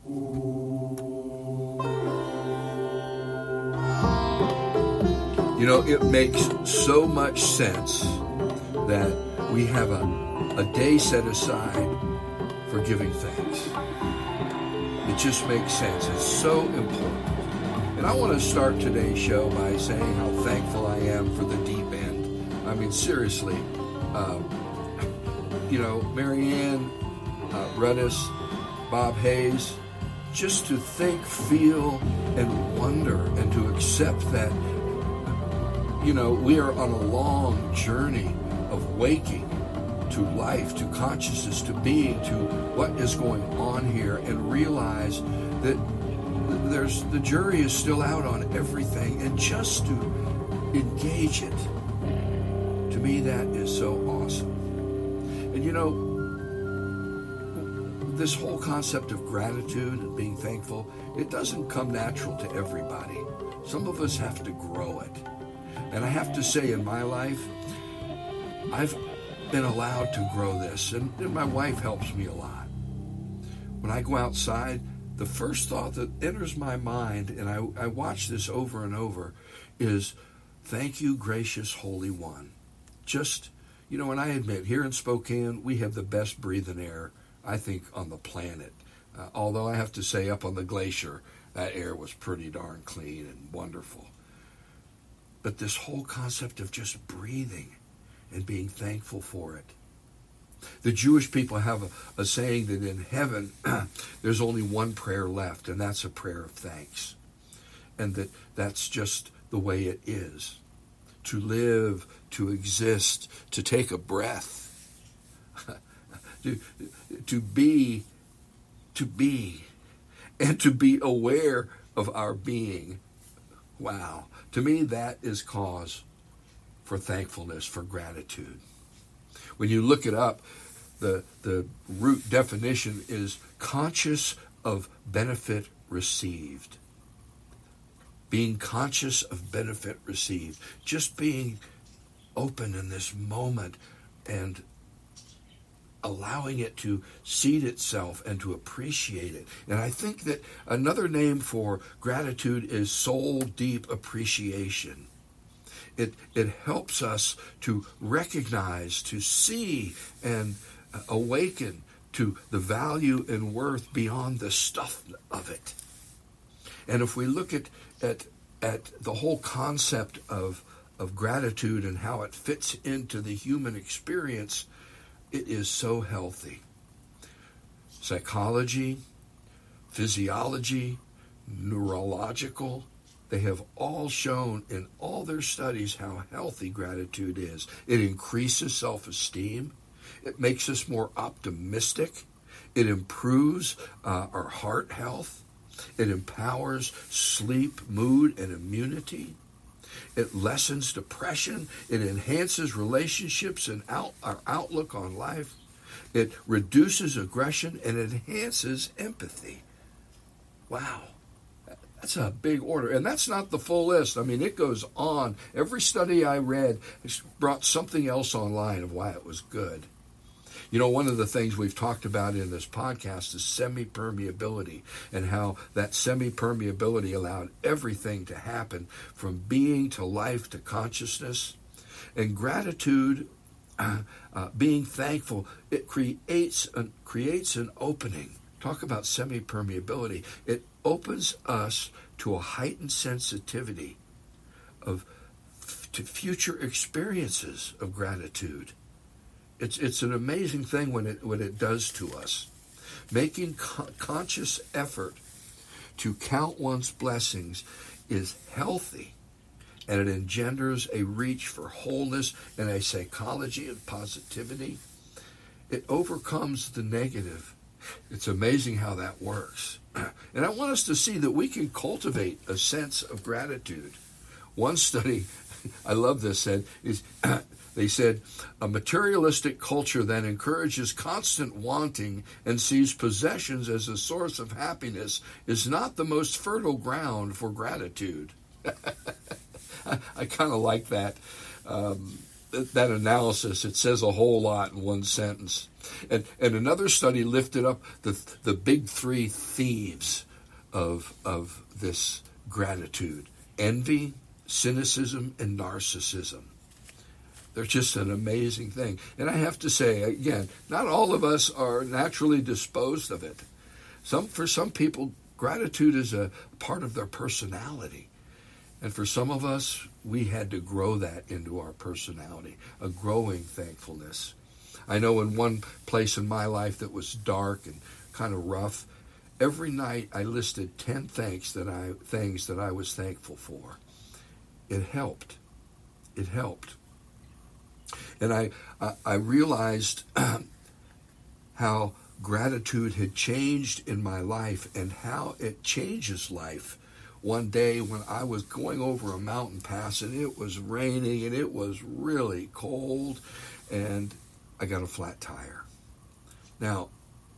You know, it makes so much sense that we have a day set aside for giving thanks. It just makes sense. It's so important. And I want to start today's show by saying how thankful I am for the deep end. I mean, seriously, Marianne, Rudis, Bob Hayes, just to think, feel, and wonder, and to accept that, we are on a long journey of waking to life, to consciousness, to being, to what is going on here, and realize that the jury is still out on everything, and just to engage it, to me, that is so awesome. And this whole concept of gratitude and being thankful, it doesn't come natural to everybody. Some of us have to grow it. And I have to say, in my life, I've been allowed to grow this, and my wife helps me a lot. When I go outside, the first thought that enters my mind, and I watch this over and over, is, thank you, gracious Holy One. Just, and I admit, here in Spokane, we have the best breathing air, I think, on the planet. Although I have to say, up on the glacier, that air was pretty darn clean and wonderful. But this whole concept of just breathing and being thankful for it. The Jewish people have a saying that in heaven, there's only one prayer left, and that's a prayer of thanks. And that's just the way it is. To live, to exist, to take a breath, to be, and to be aware of our being. Wow. To me, that is cause for thankfulness, for gratitude. When you look it up, the root definition is conscious of benefit received. Being conscious of benefit received. Just being open in this moment and allowing it to seed itself and to appreciate it. And I think that another name for gratitude is soul deep appreciation. It helps us to recognize, to see, and awaken to the value and worth beyond the stuff of it. And if we look at the whole concept of gratitude and how it fits into the human experience, it is so healthy. Psychology, physiology, neurological, they have all shown in all their studies how healthy gratitude is. It increases self-esteem. It makes us more optimistic. It improves our heart health. It empowers sleep, mood, and immunity. It lessens depression. It enhances relationships and our outlook on life. It reduces aggression and enhances empathy. Wow. That's a big order. And that's not the full list. I mean, it goes on. Every study I read brought something else online of why it was good. One of the things we've talked about in this podcast is semi-permeability, and how that semi-permeability allowed everything to happen from being to life to consciousness. And gratitude, being thankful, it creates an opening. Talk about semi-permeability. It opens us to a heightened sensitivity to future experiences of gratitude. It's an amazing thing when it does to us. Making conscious effort to count one's blessings is healthy, and it engenders a reach for wholeness and a psychology of positivity. It overcomes the negative. It's amazing how that works. And I want us to see that we can cultivate a sense of gratitude. One study, I love this, they said, a materialistic culture that encourages constant wanting and sees possessions as a source of happiness is not the most fertile ground for gratitude. I kind of like that. that analysis. It says a whole lot in one sentence. And another study lifted up the big three thieves of this gratitude: envy, cynicism, and narcissism. They're just an amazing thing. And I have to say, again, not all of us are naturally disposed of it. For some people, gratitude is a part of their personality. And for some of us, we had to grow that into our personality, a growing thankfulness. I know in one place in my life that was dark and kind of rough, every night I listed 10 things that I was thankful for. It helped. It helped. And I realized how gratitude had changed in my life and how it changes life. One day when I was going over a mountain pass and it was raining and it was really cold and I got a flat tire. Now,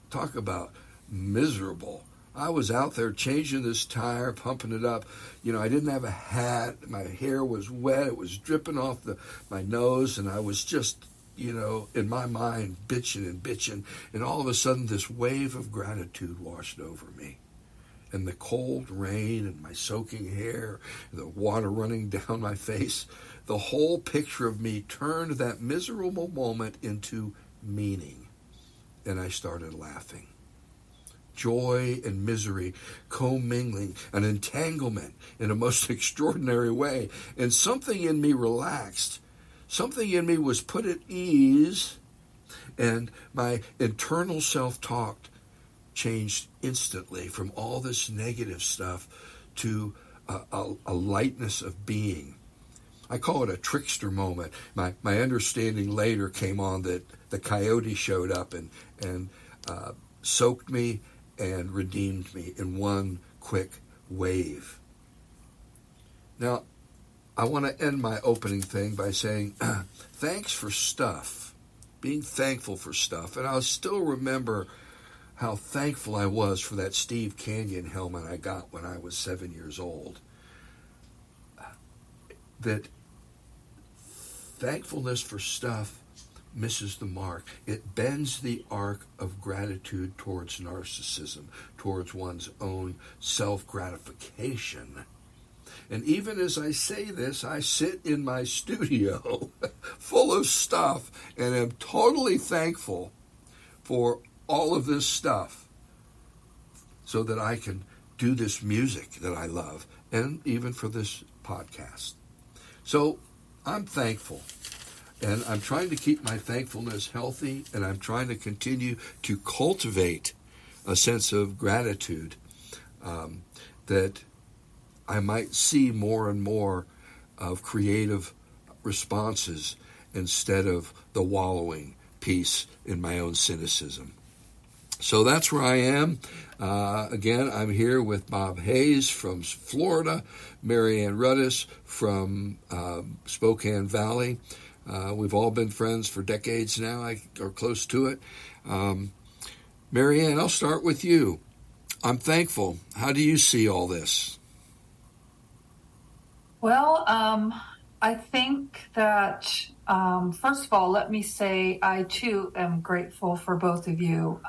talk about miserable. I was out there changing this tire, pumping it up. I didn't have a hat. My hair was wet. It was dripping off my nose, and I was just, in my mind, bitching. And all of a sudden, this wave of gratitude washed over me. And the cold rain and my soaking hair, the water running down my face, the whole picture of me turned that miserable moment into meaning. And I started laughing. Joy and misery commingling, an entanglement in a most extraordinary way. And something in me relaxed. Something in me was put at ease, and my internal self-talk changed instantly from all this negative stuff to a lightness of being. I call it a trickster moment. My understanding later came on that the coyote showed up and soaked me and redeemed me in one quick wave. Now, I want to end my opening thing by saying thanks for stuff, being thankful for stuff. And I'll still remember how thankful I was for that Steve Canyon helmet I got when I was 7 years old. That thankfulness for stuff misses the mark. It bends the arc of gratitude towards narcissism, towards one's own self-gratification. And even as I say this, I sit in my studio full of stuff and am totally thankful for all of this stuff so that I can do this music that I love and even for this podcast. So I'm thankful. And I'm trying to keep my thankfulness healthy, and I'm trying to continue to cultivate a sense of gratitude that I might see more and more of creative responses instead of the wallowing piece in my own cynicism. So that's where I am. Again, I'm here with Bob Hayes from Florida, Marianne Rudis from Spokane Valley. We've all been friends for decades now, or close to it. Marianne, I'll start with you. I'm thankful. How do you see all this? Well, I think that, first of all, let me say I, too, am grateful for both of you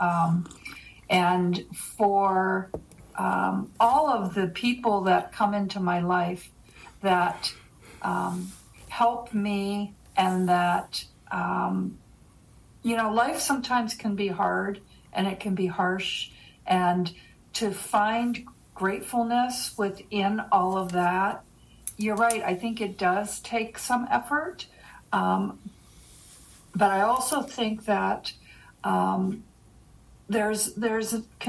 and for all of the people that come into my life that help me and that, life sometimes can be hard and it can be harsh. And to find gratefulness within all of that, you're right. I think it does take some effort. But I also think that can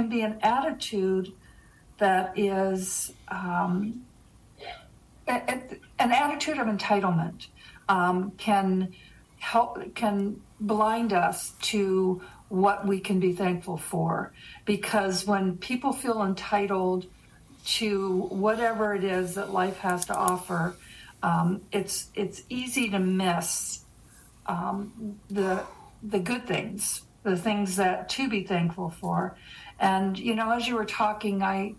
be an attitude that is an attitude of entitlement can blind us to what we can be thankful for. Because when people feel entitled to whatever it is that life has to offer, it's easy to miss the good things, the things that to be thankful for. And as you were talking, I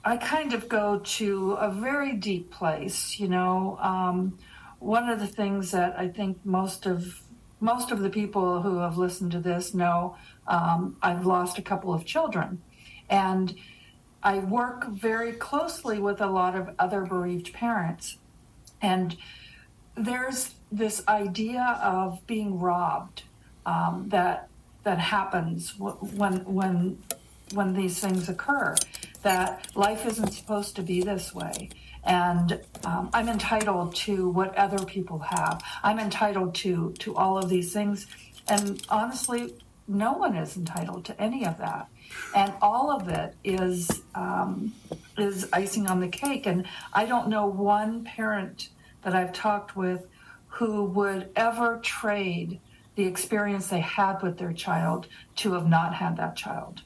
kind of go to a very deep place, one of the things that I think most of the people who have listened to this know, I've lost a couple of children, and I work very closely with a lot of other bereaved parents, and there's this idea of being robbed that happens when these things occur, that life isn't supposed to be this way. And I'm entitled to what other people have. I'm entitled to all of these things. And honestly, no one is entitled to any of that. And all of it is icing on the cake. And I don't know one parent that I've talked with who would ever trade the experience they had with their child to have not had that child,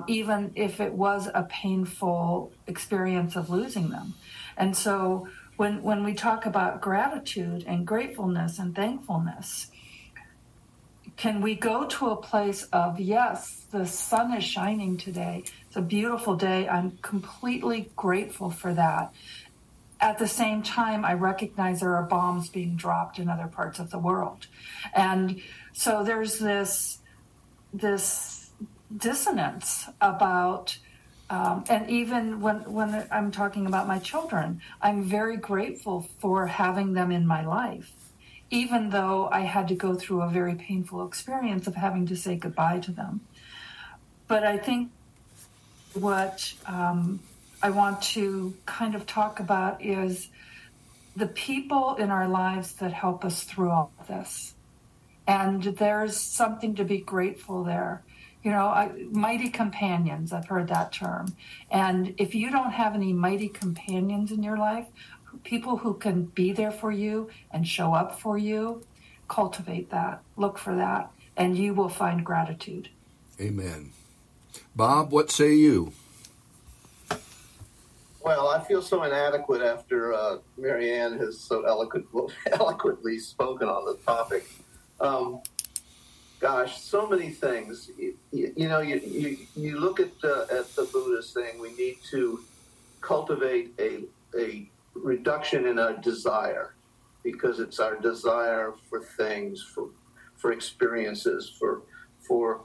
even if it was a painful experience of losing them. And so when we talk about gratitude and gratefulness and thankfulness, can we go to a place of, yes, the sun is shining today. It's a beautiful day. I'm completely grateful for that. At the same time, I recognize there are bombs being dropped in other parts of the world. And so there's this dissonance about, and even when I'm talking about my children, I'm very grateful for having them in my life, even though I had to go through a very painful experience of having to say goodbye to them. But I think what I want to kind of talk about is the people in our lives that help us through all of this. And there's something to be grateful there. You know, mighty companions, I've heard that term. And if you don't have any mighty companions in your life, people who can be there for you and show up for you, cultivate that, look for that, and you will find gratitude. Amen. Bob, what say you? Well, I feel so inadequate after Marianne has so eloquently spoken on the topic. Gosh, so many things. You know, you look at the Buddhist thing. We need to cultivate a reduction in our desire, because it's our desire for things, for experiences, for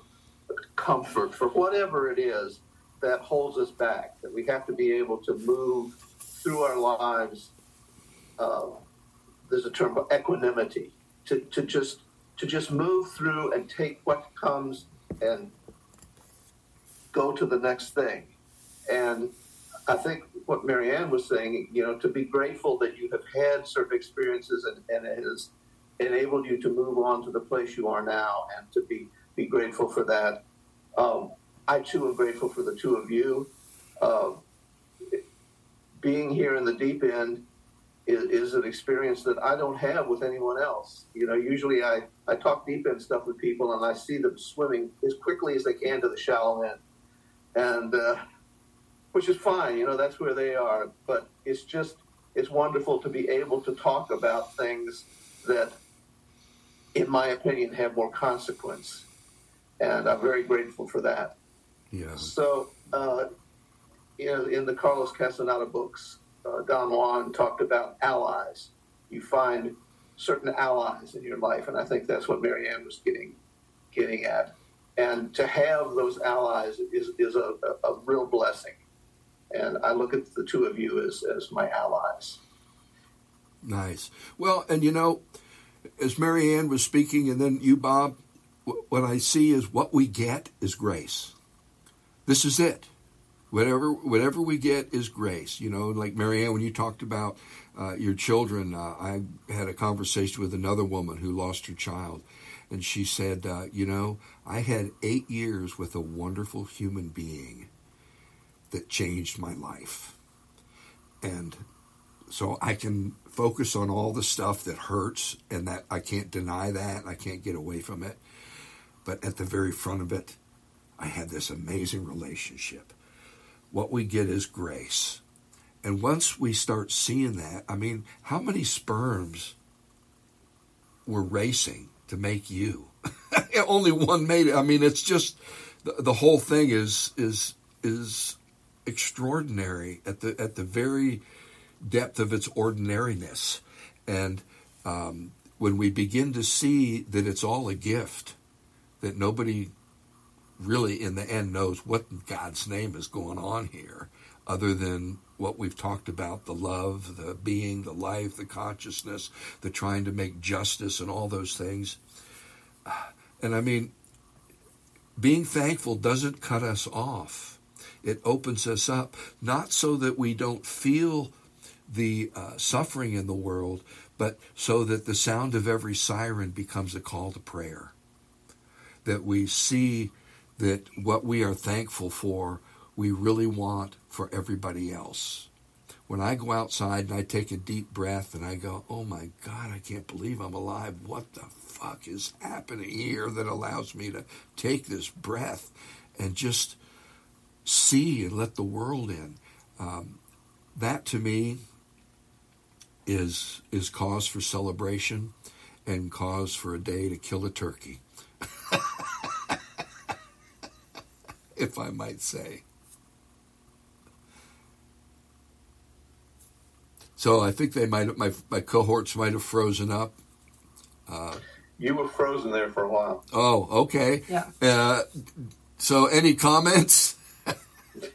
comfort, for whatever it is that holds us back, that we have to be able to move through our lives. There's a term called equanimity, to just move through and take what comes and go to the next thing. And I think what Marianne was saying, you know, to be grateful that you have had certain experiences and it has enabled you to move on to the place you are now, and to be grateful for that. I, too, am grateful for the two of you. Being here in the deep end is an experience that I don't have with anyone else. You know, usually I talk deep end stuff with people, and I see them swimming as quickly as they can to the shallow end. And which is fine, you know, that's where they are. But it's wonderful to be able to talk about things that, in my opinion, have more consequence. And I'm very grateful for that. Yeah. So, you know, in the Carlos Castaneda books, Don Juan talked about allies. You find certain allies in your life, and I think that's what Marianne was getting at. And to have those allies is a real blessing. And I look at the two of you as my allies. Nice. Well, and you know, as Marianne was speaking, and then you, Bob, what I see is what we get is grace. This is it. Whatever we get is grace. You know, like Marianne, when you talked about your children, I had a conversation with another woman who lost her child. And she said, you know, I had 8 years with a wonderful human being that changed my life. And so I can focus on all the stuff that hurts, and that I can't deny that. I can't get away from it. But at the very front of it, I had this amazing relationship. What we get is grace. And once we start seeing that, I mean, how many sperms were racing to make you? Only one made it. I mean, it's just, the whole thing is extraordinary at the very depth of its ordinariness. And when we begin to see that it's all a gift, that nobody really in the end knows what in God's name is going on here, other than what we've talked about, the love, the being, the life, the consciousness, the trying to make justice and all those things. And I mean, being thankful doesn't cut us off. It opens us up, not so that we don't feel the suffering in the world, but so that the sound of every siren becomes a call to prayer. That we see that what we are thankful for, we really want for everybody else. When I go outside and I take a deep breath and I go, oh my God, I can't believe I'm alive. What the fuck is happening here that allows me to take this breath and just see and let the world in? That to me is cause for celebration and cause for a day to kill a turkey, if I might say. So I think they might, my cohorts might have frozen up. You were frozen there for a while. Oh, okay. Yeah. So any comments?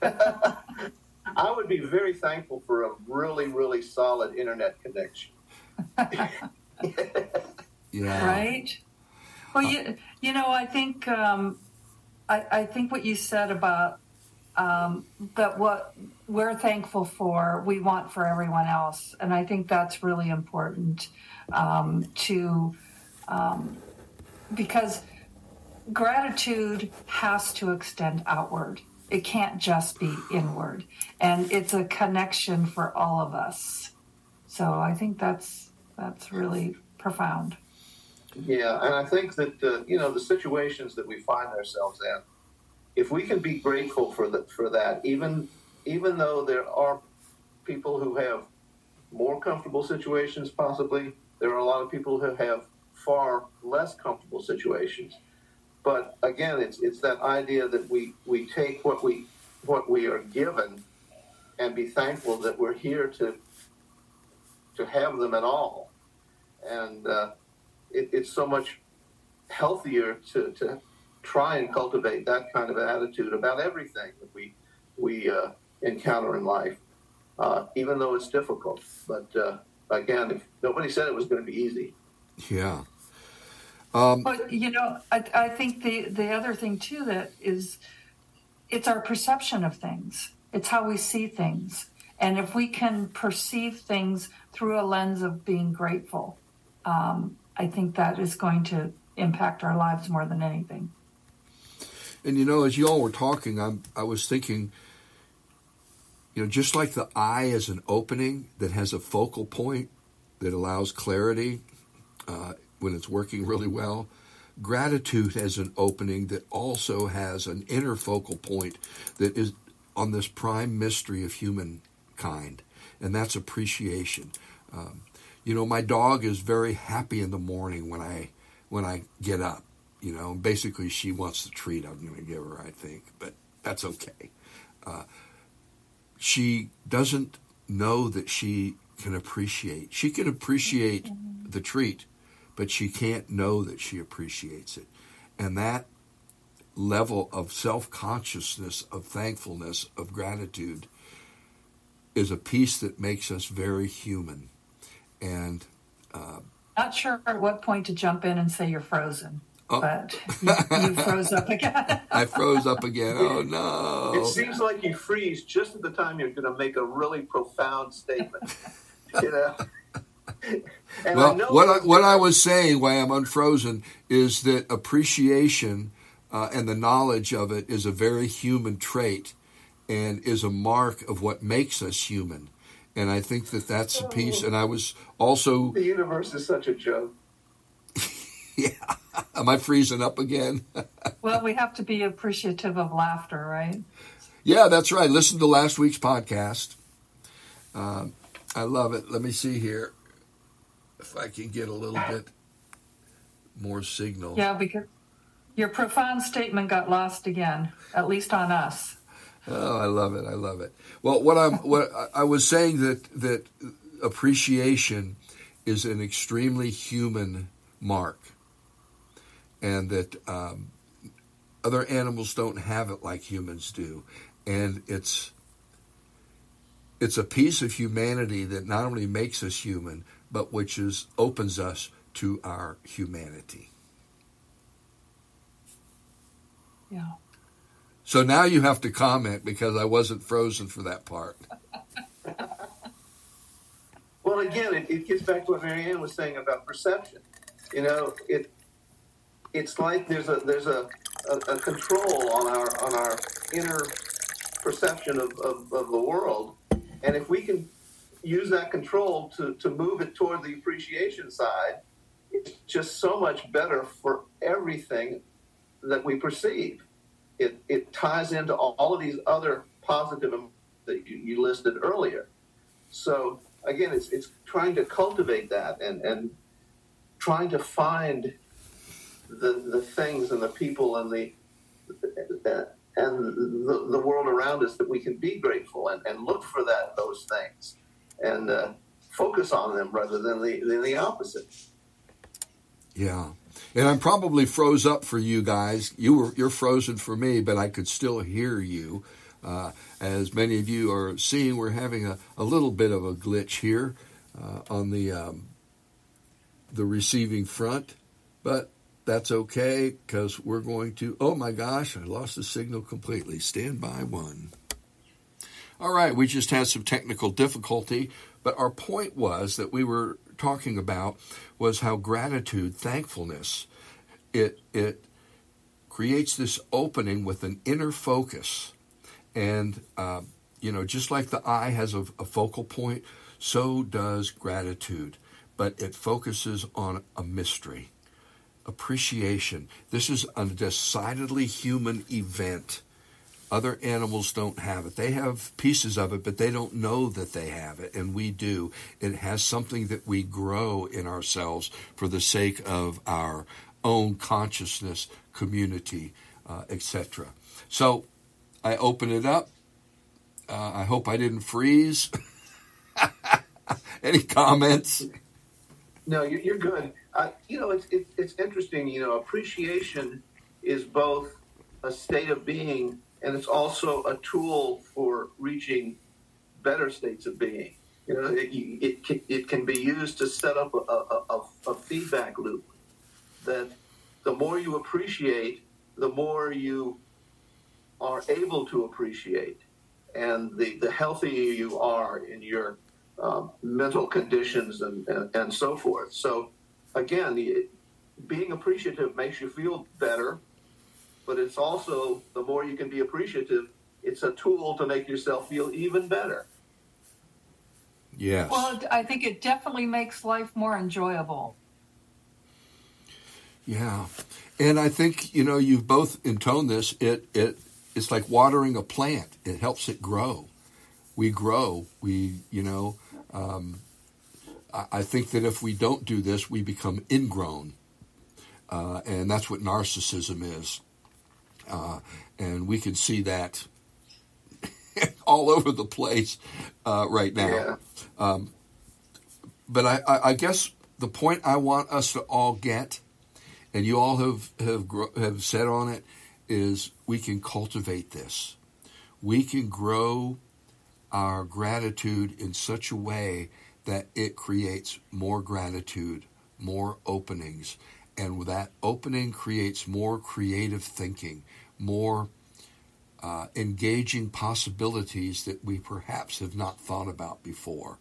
I would be very thankful for a really, really solid internet connection. Yeah. Right? Well, you know, I think I think what you said about that what we're thankful for, we want for everyone else, and I think that's really important because gratitude has to extend outward. It can't just be inward, and it's a connection for all of us. So I think that's really profound. Yeah, and I think that the situations that we find ourselves in, if we can be grateful for that, even though there are people who have more comfortable situations, possibly there are a lot of people who have far less comfortable situations. But again, it's that idea that we take what we are given and be thankful that we're here to have them at all, and it's so much healthier to try and cultivate that kind of attitude about everything that we encounter in life, even though it's difficult. But again, if nobody said it was going to be easy. Yeah. But, you know, I think the other thing, too, that is, it's our perception of things. It's how we see things. And if we can perceive things through a lens of being grateful, I think that is going to impact our lives more than anything. And, you know, as you all were talking, I was thinking, you know, just like the eye is an opening that has a focal point that allows clarity, when it's working really well, gratitude has an opening that also has an inner focal point that is on this prime mystery of humankind, and that's appreciation. You know, my dog is very happy in the morning when I get up. You know, basically she wants the treat I'm going to give her, I think, but that's okay. She doesn't know that she can appreciate. She can appreciate the treat, but she can't know that she appreciates it. And that level of self-consciousness, of thankfulness, of gratitude is a piece that makes us very human. And not sure at what point to jump in and say you're frozen, but you froze up again. I froze up again. Oh, no. It seems like you freeze just at the time you're going to make a really profound statement. You know? And well, what I was saying, why I'm unfrozen, is that appreciation and the knowledge of it is a very human trait and is a mark of what makes us human. And I think that that's a piece. And I was also... The universe is such a joke. Yeah. Am I freezing up again? Well, we have to be appreciative of laughter, right? Yeah, that's right. Listen to last week's podcast. I love it. Let me see here if I can get a little bit more signal. Yeah, because your profound statement got lost again, at least on us. Oh, I love it. I love it. Well, what I was saying that appreciation is an extremely human mark, and that other animals don't have it like humans do. And it's a piece of humanity that not only makes us human, but which opens us to our humanity. Yeah. So now you have to comment, because I wasn't frozen for that part. Well, again, it gets back to what Marianne was saying about perception. You know, it's like there's a control on our inner perception of the world, and if we can use that control to move it toward the appreciation side, it's just so much better for everything that we perceive. It ties into all of these other positive emotions that you listed earlier. So again, it's trying to cultivate that and trying to find the things and the people and the world around us that we can be grateful and look for those things and focus on them rather than the opposite. Yeah. And I'm probably froze up for you guys. You're frozen for me, but I could still hear you. As many of you are seeing, we're having a little bit of a glitch here on the receiving front, but that's okay, because we're going to, oh my gosh, I lost the signal completely. Stand by one. All right, we just had some technical difficulty, but our point was that we were talking about was how gratitude, thankfulness, it creates this opening with an inner focus. And, just like the eye has a focal point, so does gratitude. But it focuses on a mystery, appreciation. This is a decidedly human event. Other animals don't have it. They have pieces of it, but they don't know that they have it, and we do. It has something that we grow in ourselves for the sake of our own consciousness, community, etc. So I open it up. I hope I didn't freeze. Any comments? No, you're good. It's interesting. Appreciation is both a state of being, and it's also a tool for reaching better states of being. It can be used to set up a feedback loop that the more you appreciate, the more you are able to appreciate, and the healthier you are in your mental conditions and so forth. So again, being appreciative makes you feel better, but it's also, the more you can be appreciative, it's a tool to make yourself feel even better. Yes. Well, I think it definitely makes life more enjoyable. Yeah. And I think, you've both intoned this. It's like watering a plant. It helps it grow. We grow. I think that if we don't do this, we become ingrown. And that's what narcissism is. And we can see that all over the place right now. Yeah. But I guess the point I want us to all get, and you all have said on it, is we can cultivate this. We can grow our gratitude in such a way that it creates more gratitude, more openings, and that opening creates more creative thinking, more engaging possibilities that we perhaps have not thought about before.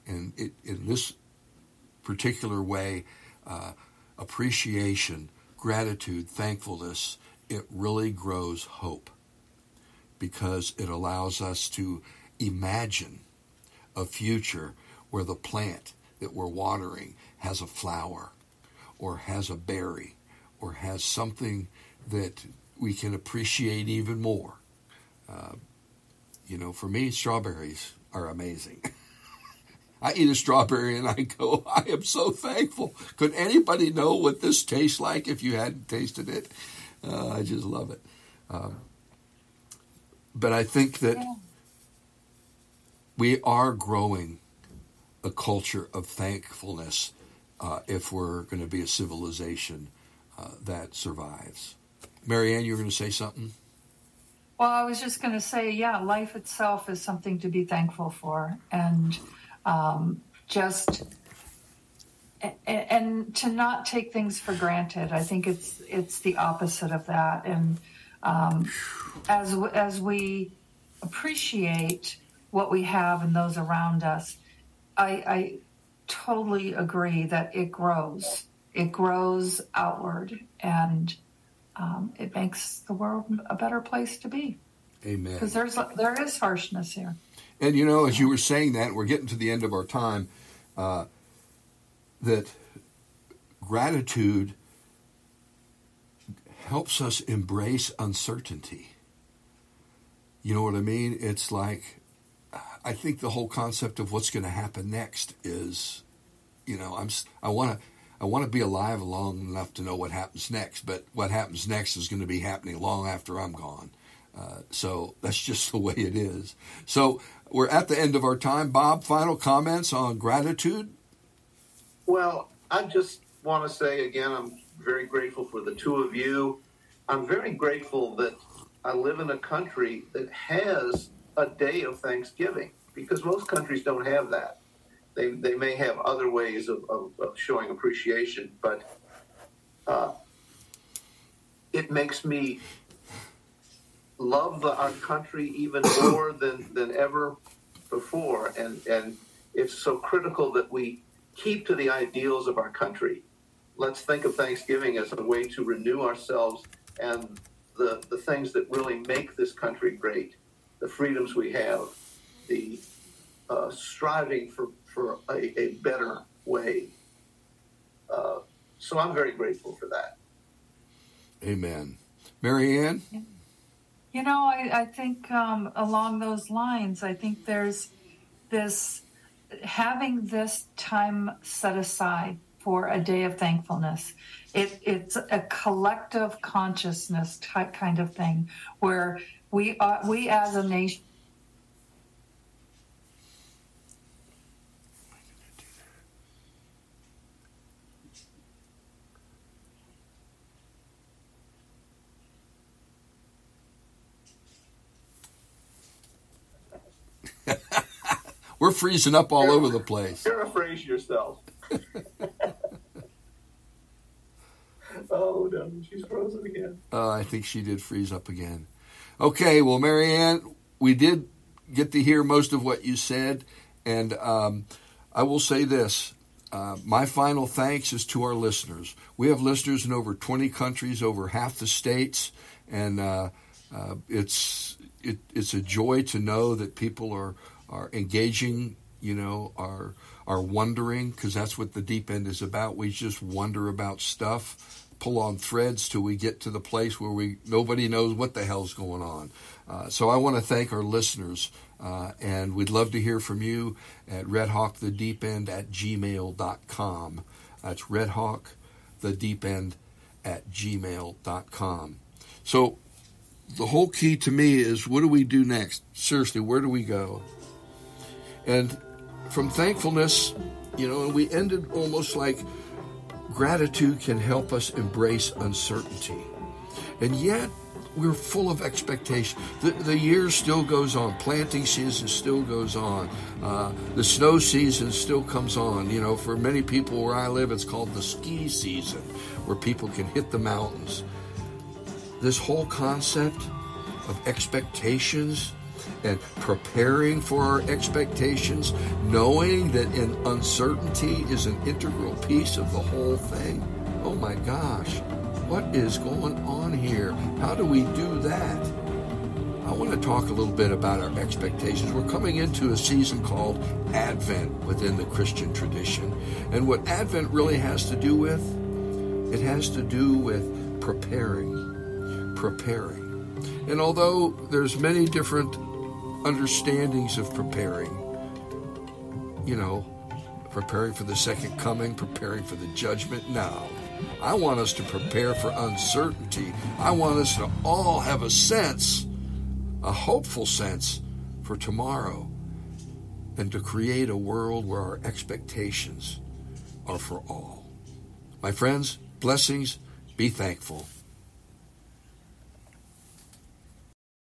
And in this particular way, appreciation, gratitude, thankfulness, it really grows hope, because it allows us to imagine a future where the plant that we're watering has a flower or has a berry or has something that we can appreciate even more. For me, strawberries are amazing. I eat a strawberry and I go, I am so thankful. Could anybody know what this tastes like if you hadn't tasted it? I just love it. But I think that we are growing a culture of thankfulness if we're going to be a civilization that survives. Marianne, you were going to say something? Well, I was just going to say, yeah, life itself is something to be thankful for, and and to not take things for granted. I think it's the opposite of that. And as we appreciate what we have and those around us, I totally agree that it grows. It grows outward, and it makes the world a better place to be. Amen. Because there is harshness here. And as you were saying that, we're getting to the end of our time, that gratitude helps us embrace uncertainty. You know what I mean? It's like, I think the whole concept of what's going to happen next is, I want to be alive long enough to know what happens next, but what happens next is going to be happening long after I'm gone. So that's just the way it is. So we're at the end of our time. Bob, final comments on gratitude? Well, I just want to say again, I'm very grateful for the two of you. I'm very grateful that I live in a country that has a day of Thanksgiving, because most countries don't have that. They may have other ways of showing appreciation, but it makes me love our country even more than ever before. And it's so critical that we keep to the ideals of our country. Let's think of Thanksgiving as a way to renew ourselves and the things that really make this country great, the freedoms we have, the striving for a better way. So I'm very grateful for that. Amen. Marianne? I think along those lines, I think there's having this time set aside for a day of thankfulness. It's a collective consciousness type kind of thing where we as a nation. We're freezing up all over the place. Paraphrase yourself. Oh, no, she's frozen again. I think she did freeze up again. Okay, well, Marianne, we did get to hear most of what you said, and I will say this. My final thanks is to our listeners. We have listeners in over 20 countries, over half the states, and it's a joy to know that people are engaging, are wondering, because that's what the deep end is about. We just wonder about stuff, pull on threads till we get to the place where nobody knows what the hell's going on. So I want to thank our listeners, and we'd love to hear from you at redhawkthedeepend@gmail.com. That's redhawkthedeepend@gmail.com. So the whole key to me is, what do we do next? Seriously, where do we go? And from thankfulness, and we ended almost like gratitude can help us embrace uncertainty. And yet, we're full of expectation. The year still goes on. Planting season still goes on. The snow season still comes on. For many people where I live, it's called the ski season, where people can hit the mountains. This whole concept of expectations and preparing for our expectations, knowing that in uncertainty is an integral piece of the whole thing. Oh my gosh, what is going on here? How do we do that? I want to talk a little bit about our expectations. We're coming into a season called Advent within the Christian tradition. And what Advent really has to do with, it has to do with preparing. And although there's many different understandings of preparing, preparing for the second coming, preparing for the judgment, no. I want us to prepare for uncertainty. I want us to all have a hopeful sense for tomorrow. and to create a world where our expectations are for all. My friends, blessings, be thankful.